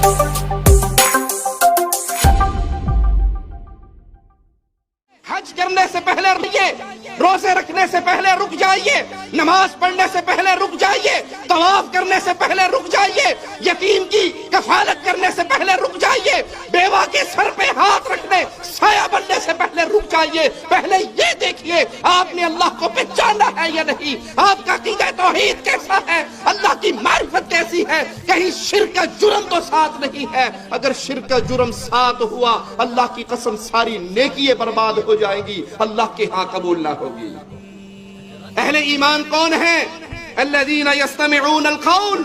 حج کرنے سے پہلے رکیے، روزے رکھنے سے پہلے رک جائیے، نماز پڑھنے سے پہلے رک جائیے، طواف کرنے سے پہلے رک جائیے، یتیم کی کفالت کرنے سے پہلے رک جائیے، بیوہ کے سر پہ ہاتھ رکھنے، سایہ بننے سے پہلے رک جائیے۔ پہلے یہ دیکھیے آپ نے اللہ کو پہچانا ہے یا نہیں، آپ کا عقیدہ توحید کیسا ہے، اللہ کی معرفت کیسی ہے، کہیں شرک کا جرم تو ساتھ نہیں ہے۔ اگر شرک کا جرم ساتھ ہوا، اللہ کی قسم ساری نیکییں برباد ہو جائیں گی، اللہ کے ہاں قبول نہ ہوگی۔ اہل ایمان کون ہیں؟ الذین یستمعون القول،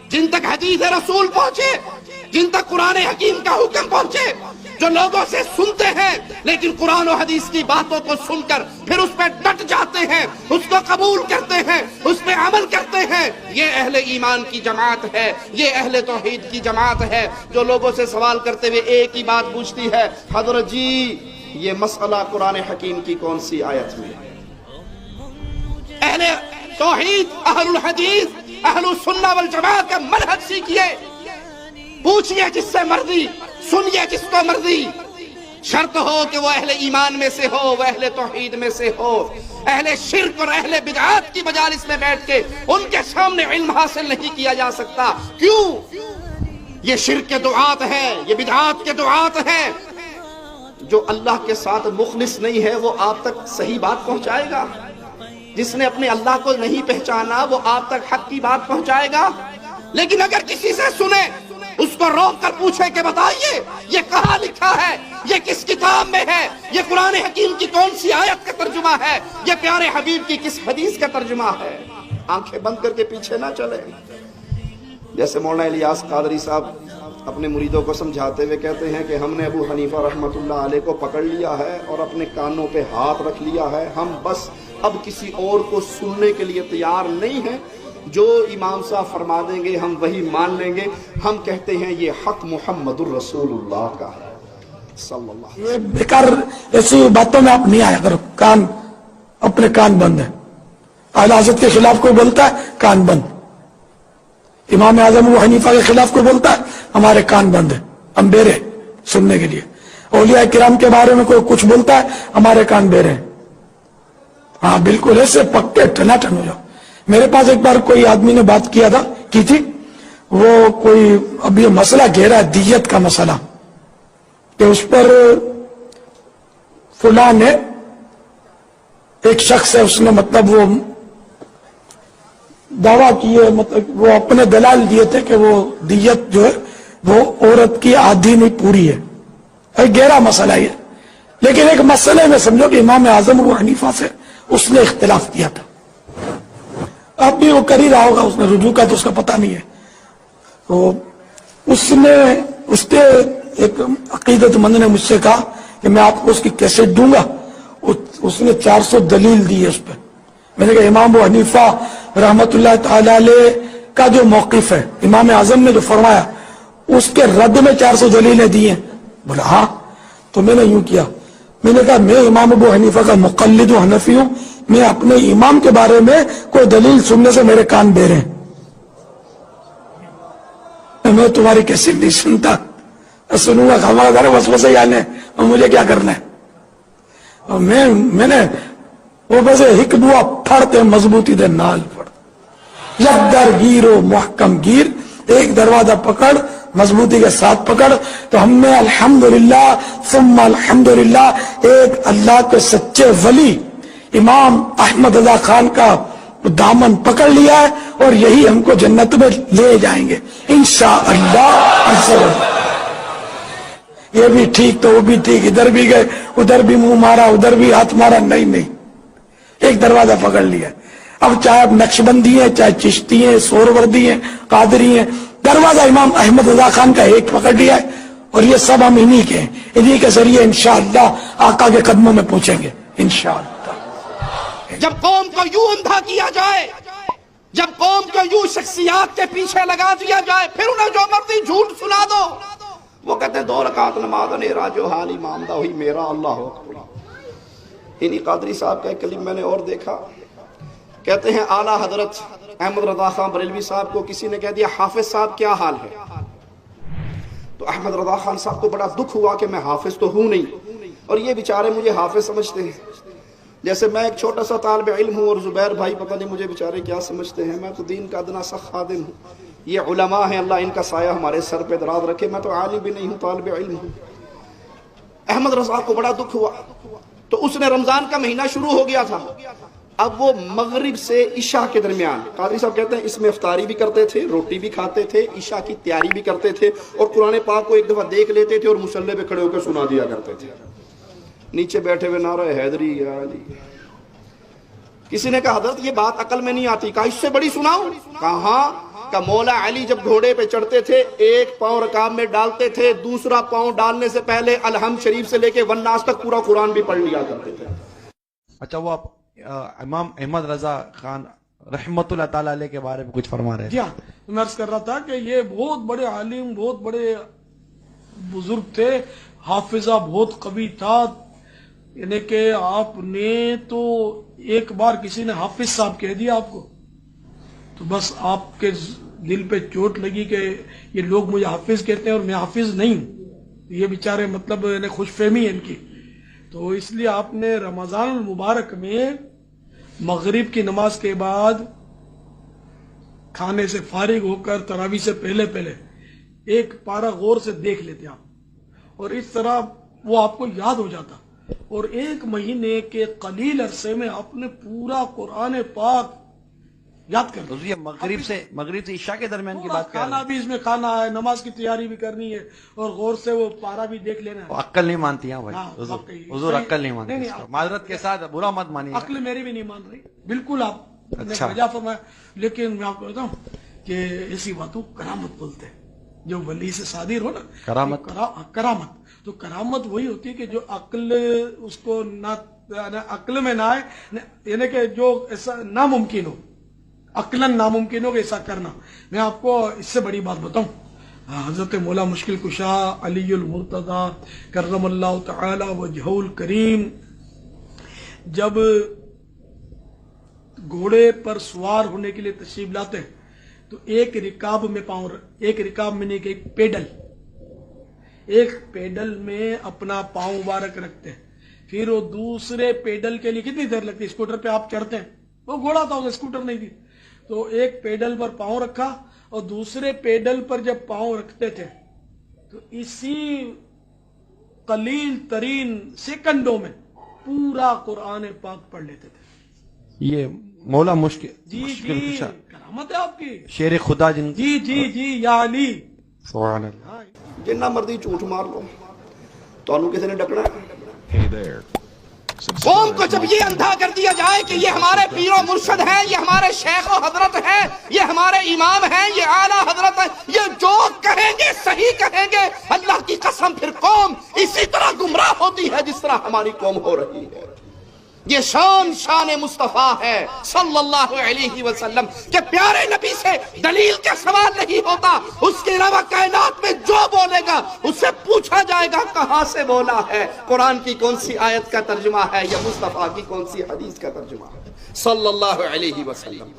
جن تک حدیث رسول پہنچے، جن تک قرآن حکیم کا حکم پہنچے، جو لوگوں سے سنتے ہیں لیکن قرآن و حدیث کی باتوں کو سن کر پھر اس پہ ڈٹ جاتے ہیں، اس کو قبول کرتے ہیں، اس پہ عمل کرتے ہیں، یہ اہل ایمان کی جماعت ہے، یہ اہل توحید کی جماعت ہے، جو لوگوں سے سوال کرتے ہوئے ایک ہی بات پوچھتی ہے، حضرت جی یہ مسئلہ قرآن حکیم کی کون سی آیت میں ہے؟ اہل توحید، اہل الحدیث، اہل السنہ والجماعت کا منہج سیکھیے، پوچھئے جس سے مرضی، سنیے جس کو مرضی، شرط ہو کہ وہ اہل ایمان میں سے ہو، وہ اہل توحید میں سے ہو۔ اہل شرک اور اہل بدعات کی مجالس میں بیٹھ کے ان کے سامنے علم حاصل نہیں کیا جا سکتا۔ کیوں؟ یہ شرک کے دعات ہیں، یہ بدعات کے دعات ہیں۔ جو اللہ کے ساتھ مخلص نہیں ہے وہ آپ تک صحیح بات پہنچائے گا؟ جس نے اپنے اللہ کو نہیں پہچانا وہ آپ تک حق کی بات پہنچائے گا؟ لیکن اگر کسی سے سنے، اس کو روک کر پوچھے کہ بتائیے یہ کہاں لکھا ہے، یہ کس کتاب میں ہے، یہ قرآن حکیم کی کون سی آیت کا ترجمہ ہے، یہ پیارے حبیب کی کس حدیث کا ترجمہ ہے، آنکھیں بند کر کے پیچھے نہ چلے۔ جیسے مولانا الیاس قادری صاحب اپنے مریدوں کو سمجھاتے ہوئے کہتے ہیں کہ ہم نے ابو حنیفہ رحمۃ اللہ علیہ کو پکڑ لیا ہے اور اپنے کانوں پہ ہاتھ رکھ لیا ہے، ہم بس اب کسی اور کو سننے کے لیے تیار نہیں ہیں، جو امام صاحب فرما دیں گے ہم وہی مان لیں گے۔ ہم کہتے ہیں یہ حق محمد الرسول اللہ کا ہے صلی اللہ علیہ وسلم۔ یہ بیکار ایسی باتوں میں آپ نہیں آیا کرو، کان اپنے کان بند ہے۔ اعلی حضرت کے خلاف کوئی بولتا ہے کان بند، امام اعظم ابو حنیفہ کے خلاف کوئی بولتا ہے ہمارے کان بند ہیں، ہم بیرے سننے کے لیے۔ اولیاء کرام کے بارے میں کوئی کچھ بولتا ہے ہمارے کان بیرے ہیں۔ ہاں بالکل ایسے پکے ٹناٹن ہو جاؤ۔ میرے پاس ایک بار کوئی آدمی نے بات کی تھی، وہ کوئی اب یہ مسئلہ گھیرا ہے دیت کا مسئلہ، کہ اس پر فلاں نے ایک شخص ہے، اس نے مطلب وہ دعویٰ کیے، مطلب وہ اپنے دلائل دیے تھے کہ وہ دیت جو ہے وہ عورت کی آدھی نہیں پوری ہے۔ ایک گہرا مسئلہ ہے، لیکن ایک مسئلے میں سمجھو کہ امام اعظم ابو حنیفہ سے اس نے اختلاف کیا تھا۔ اب بھی وہ کر ہی رہا ہوگا، اس نے رجوع کا تو اس کا پتہ نہیں ہے۔ تو اس نے ایک عقیدت مند نے مجھ سے کہا کہ میں آپ کو اس کی کیسٹ دوں گا، اس نے 400 دلیل دی ہے اس پہ۔ میں نے کہا امام ابو حنیفہ رحمت اللہ تعالی علیہ کا جو موقف ہے، امام اعظم نے جو فرمایا اس کے رد میں 400 دلیلیں دی ہیں۔ بولا ہاں۔ تو میں نے یوں کیا، میں نے کہا میں امام ابو حنیفہ کا مقلد و حنفی ہوں، میں اپنے امام کے بارے میں کوئی دلیل سننے سے میرے کان بہرے ہیں، میں تمہاری کیسے نہیں سنتا، سنوں گا ہمارا گھر وسوسے آنے اور مجھے کیا کرنا ہے۔ اور میں نے وہ بس ہک بوا پھڑتے مضبوطی دے نال پڑ، یک در گیر و محکم گیر، ایک دروازہ پکڑ مضبوطی کے ساتھ پکڑ۔ تو ہم نے الحمدللہ ثم الحمدللہ ایک اللہ کے سچے ولی امام احمد رضا خان کا دامن پکڑ لیا ہے، اور یہی ہم کو جنت میں لے جائیں گے انشاءاللہ۔ یہ بھی ٹھیک تو وہ بھی ٹھیک، ادھر بھی گئے، ادھر بھی منہ مارا، ادھر بھی ہاتھ مارا، نہیں، ایک دروازہ پکڑ لیا۔ اب چاہے اب نقشبندی ہیں، چاہے چشتی ہیں، سہروردی ہیں، قادری ہیں، دروازہ امام احمد رضا خان کا ایک پکڑ لیا ہے، اور یہ سب ہم انہی کے ہیں، انہی کے ذریعے انشاءاللہ آقا کے قدموں میں پہنچیں گے انشاءاللہ۔ جب قوم کو یوں اندھا کیا جائے، جب قوم کو یوں شخصیات کے پیچھے لگا دیا جائے، پھر انہیں جو مرضی جھوٹ سنا دو۔ وہ کہتے ہیں 2 رکعت نماز نیرا جو حال امام دا ہوئی میرا اللہ اکبر۔ انہی قادری صاحب کا ایک کلم میں نے اور دیکھا، کہتے ہیں اعلیٰ حضرت احمد رضا خان بریلوی صاحب کو کسی نے کہہ دیا حافظ صاحب کیا حال ہے؟ تو احمد رضا خان صاحب کو بڑا دکھ ہوا کہ میں حافظ تو ہوں نہیں، اور یہ بیچارے مجھے حافظ سمجھتے ہیں، جیسے میں ایک چھوٹا سا طالب علم ہوں اور زبیر بھائی پتہ نہیں مجھے بیچارے کیا سمجھتے ہیں، میں تو دین کا ادنا سا خادم ہوں، یہ علماء ہیں، اللہ ان کا سایہ ہمارے سر پہ دراز رکھے، میں تو عالم بھی نہیں ہوں، طالب علم ہوں۔ احمد رضا کو بڑا دکھ ہوا، تو اس نے رمضان کا مہینہ شروع ہو گیا تھا، اب وہ مغرب سے عشاء کے درمیان، قادری صاحب کہتے ہیں اس میں افطاری بھی کرتے تھے، روٹی بھی کھاتے تھے، عشاء کی تیاری بھی کرتے تھے، اور قرآن پاک کو ایک دفعہ دیکھ لیتے تھے اور مصلی پہ کھڑے ہو کے سنا دیا کرتے تھے، نیچے بیٹھے ہوئے نعرہ حیدری یا علی۔ کسی نے کہا حضرت یہ بات عقل میں نہیں آتی، کہا اس سے بڑی سناؤں؟ کہاں؟ کہ مولا علی جب گھوڑے پہ چڑھتے تھے ایک پاؤں رکاب میں ڈالتے تھے، دوسرا پاؤں ڈالنے سے پہلے الحمد شریف سے لے کے والناس تک پورا قرآن بھی پڑھ لیا کرتے تھے۔ اچھا، وہ آپ امام احمد رضا خان رحمت اللہ تعالیٰ علیہ کے بارے میں کچھ فرما رہے ہیں؟ جی ہاں، میں عرض کر رہا تھا کہ یہ بہت بڑے عالم، بہت بڑے بزرگ تھے، حافظہ بہت قوی تھا، یعنی کہ آپ نے تو ایک بار کسی نے حافظ صاحب کہہ دیا آپ کو تو بس آپ کے دل پہ چوٹ لگی کہ یہ لوگ مجھے حافظ کہتے ہیں اور میں حافظ نہیں ہوں، یہ بیچارے مطلب یعنی خوش فہمی ہے ان کی، تو اس لیے آپ نے رمضان المبارک میں مغرب کی نماز کے بعد کھانے سے فارغ ہو کر تراویح سے پہلے ایک پارہ غور سے دیکھ لیتے آپ، اور اس طرح وہ آپ کو یاد ہو جاتا، اور ایک مہینے کے قلیل عرصے میں آپ نے پورا قرآن پاک یاد کر یہ مغرب سے عشاء کے درمیان کی بات کر رہے کھانا بھی اس میں کھانا ہے، نماز کی تیاری بھی کرنی ہے، اور غور سے وہ پارہ بھی دیکھ لینا ہے۔ عقل نہیں مانتی ہیں بھائی، حضور عقل نہیں مانتی، معذرت کے ساتھ برا مت مانیے، عقل میری بھی نہیں مان رہی، بالکل آپ نے وجہ فرمایا، لیکن میں آپ کو بتاؤں کہ ایسی باتوں کرامت بولتے ہیں، جو ولی سے صادر ہو نا کرامت، تو کرامت وہی ہوتی ہے کہ جو عقل اس کو نہ عقل میں نہ آئے، یعنی کہ جو ایسا ناممکن ہو، عقلاً ناممکن ہو کہ ایسا کرنا۔ میں آپ کو اس سے بڑی بات بتاؤں، حضرت مولا مشکل کشا علی المرتضی کرم اللہ تعالی وجہہ الکریم جب گھوڑے پر سوار ہونے کے لیے تشریف لاتے ہیں تو ایک رکاب میں نہیں کہ ایک پیڈل میں اپنا پاؤں مبارک رکھتے ہیں، پھر وہ دوسرے پیڈل کے لیے کتنی دیر لگتی ہے؟ اسکوٹر پہ آپ چڑھتے ہیں، وہ گھوڑا تھا، اسکوٹر نہیں تھی، تو ایک پیڈل پر پاؤں رکھا اور دوسرے پیڈل پر جب پاؤں رکھتے تھے تو اسی قلیل ترین سیکنڈوں میں پورا قرآن پاک پڑھ لیتے تھے۔ یہ مولا مشکل جی کرامت ہے آپ کی، شیر خدا جن جی یا علی، سبحان اللہ۔ جنہ مرضی جھوٹ مار لو، تو انہوں کسی نے ڈکنا ہے؟ قوم کو جب یہ اندھا کر دیا جائے کہ یہ ہمارے پیر و مرشد ہیں، یہ ہمارے شیخ و حضرت ہیں، یہ ہمارے امام ہیں، یہ اعلیٰ حضرت ہیں، یہ جو کہیں گے صحیح کہیں گے، اللہ کی قسم پھر قوم اسی طرح گمراہ ہوتی ہے جس طرح ہماری قوم ہو رہی ہے۔ یہ شان مصطفیٰ ہے صلی اللہ علیہ وسلم کہ پیارے نبی سے دلیل کا سوال نہیں ہوتا، اس کے علاوہ کائنات میں جو بولے گا اس سے پوچھا جائے گا کہاں سے بولا ہے، قرآن کی کون سی آیت کا ترجمہ ہے یا مصطفیٰ کی کون سی حدیث کا ترجمہ ہے صلی اللہ علیہ وسلم۔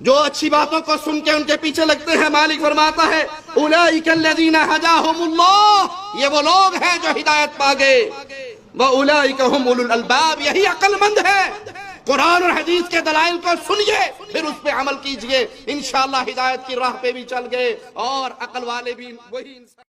جو اچھی باتوں کو سن کے ان کے پیچھے لگتے ہیں، مالک فرماتا ہے اولئک الذین ھداھم اللہ، یہ وہ لوگ ہیں جو ہدایت پا گئے، وَأُولَئِكَ هُمْ أُولُو الْأَلْبَابِ، یہی عقل مند ہے۔ قرآن اور حدیث کے دلائل کو سنیے، پھر اس پہ عمل کیجئے، انشاءاللہ ہدایت کی راہ پہ بھی چل گئے اور عقل والے بھی وہی انسان